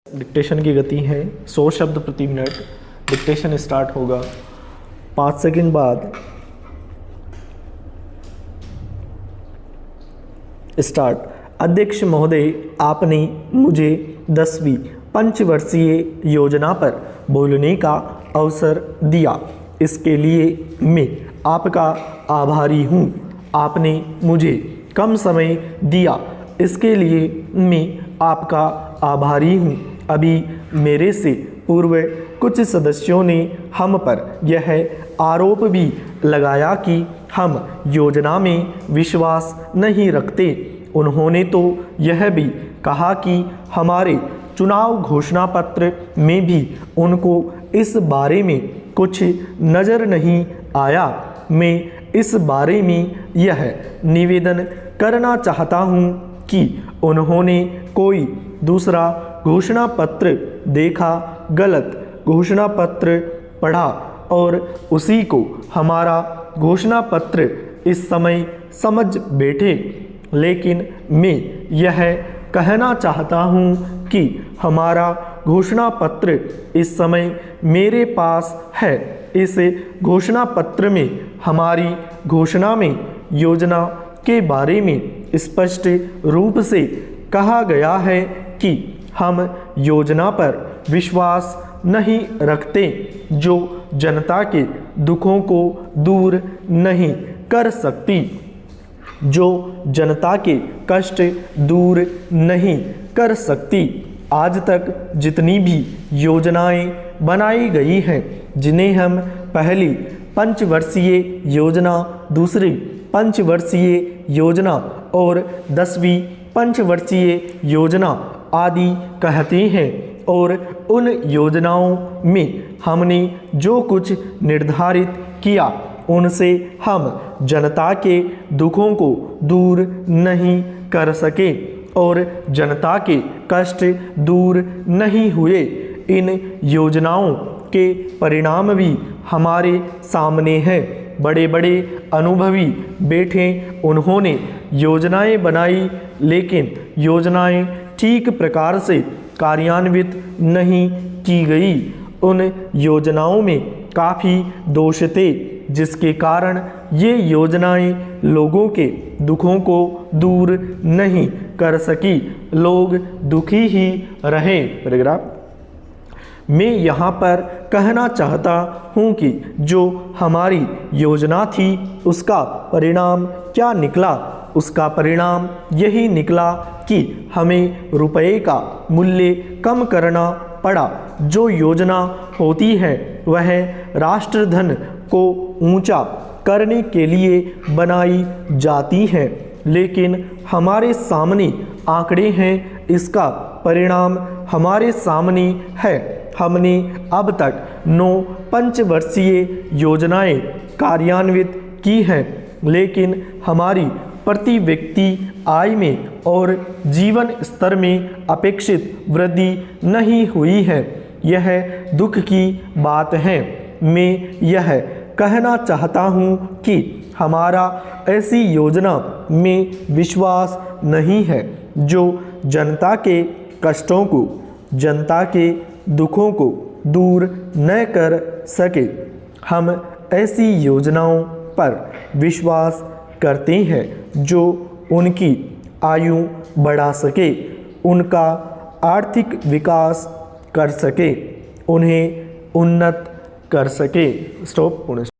Dictation की गति है 100 शब्द प्रति मिनट। डिक्टेशन स्टार्ट होगा 5 सेकंड बाद। स्टार्ट। अध्यक्ष महोदय, आपने मुझे 10वीं पंचवर्षीय योजना पर बोलने का अवसर दिया, इसके लिए मैं आपका आभारी हूँ। आपने मुझे कम समय दिया, इसके लिए मैं आपका आभारी हूँ। अभी मेरे से पूर्व कुछ सदस्यों ने हम पर यह आरोप भी लगाया कि हम योजना में विश्वास नहीं रखते। उन्होंने तो यह भी कहा कि हमारे चुनाव घोषणा पत्र में भी उनको इस बारे में कुछ नज़र नहीं आया। मैं इस बारे में यह निवेदन करना चाहता हूँ कि उन्होंने कोई दूसरा घोषणा पत्र देखा, गलत घोषणा पत्र पढ़ा और उसी को हमारा घोषणा पत्र इस समय समझ बैठे। लेकिन मैं यह कहना चाहता हूँ कि हमारा घोषणा पत्र इस समय मेरे पास है। इस घोषणा पत्र में हमारी घोषणा में योजना के बारे में स्पष्ट रूप से कहा गया है कि हम योजना पर विश्वास नहीं रखते जो जनता के दुखों को दूर नहीं कर सकती, जो जनता के कष्ट दूर नहीं कर सकती। आज तक जितनी भी योजनाएं बनाई गई हैं, जिन्हें हम पहली पंचवर्षीय योजना, दूसरी पंचवर्षीय योजना और 10वीं पंचवर्षीय योजना आदि कहते हैं, और उन योजनाओं में हमने जो कुछ निर्धारित किया उनसे हम जनता के दुखों को दूर नहीं कर सके और जनता के कष्ट दूर नहीं हुए। इन योजनाओं के परिणाम भी हमारे सामने हैं। बड़े बड़े अनुभवी बैठे, उन्होंने योजनाएं बनाई, लेकिन योजनाएं ठीक प्रकार से कार्यान्वित नहीं की गई। उन योजनाओं में काफ़ी दोष थे, जिसके कारण ये योजनाएं लोगों के दुखों को दूर नहीं कर सकी। लोग दुखी ही रहे। पैराग्राफ। मैं यहाँ पर कहना चाहता हूँ कि जो हमारी योजना थी उसका परिणाम क्या निकला। उसका परिणाम यही निकला कि हमें रुपए का मूल्य कम करना पड़ा। जो योजना होती है वह राष्ट्रधन को ऊंचा करने के लिए बनाई जाती है, लेकिन हमारे सामने आंकड़े हैं, इसका परिणाम हमारे सामने है। हमने अब तक 9 पंचवर्षीय योजनाएं कार्यान्वित की हैं, लेकिन हमारी प्रति व्यक्ति आय में और जीवन स्तर में अपेक्षित वृद्धि नहीं हुई है। यह दुख की बात है। मैं यह कहना चाहता हूँ कि हमारा ऐसी योजना में विश्वास नहीं है जो जनता के कष्टों को, जनता के दुखों को दूर न कर सके। हम ऐसी योजनाओं पर विश्वास करते हैं जो उनकी आयु बढ़ा सके, उनका आर्थिक विकास कर सके, उन्हें उन्नत कर सके। स्टॉप।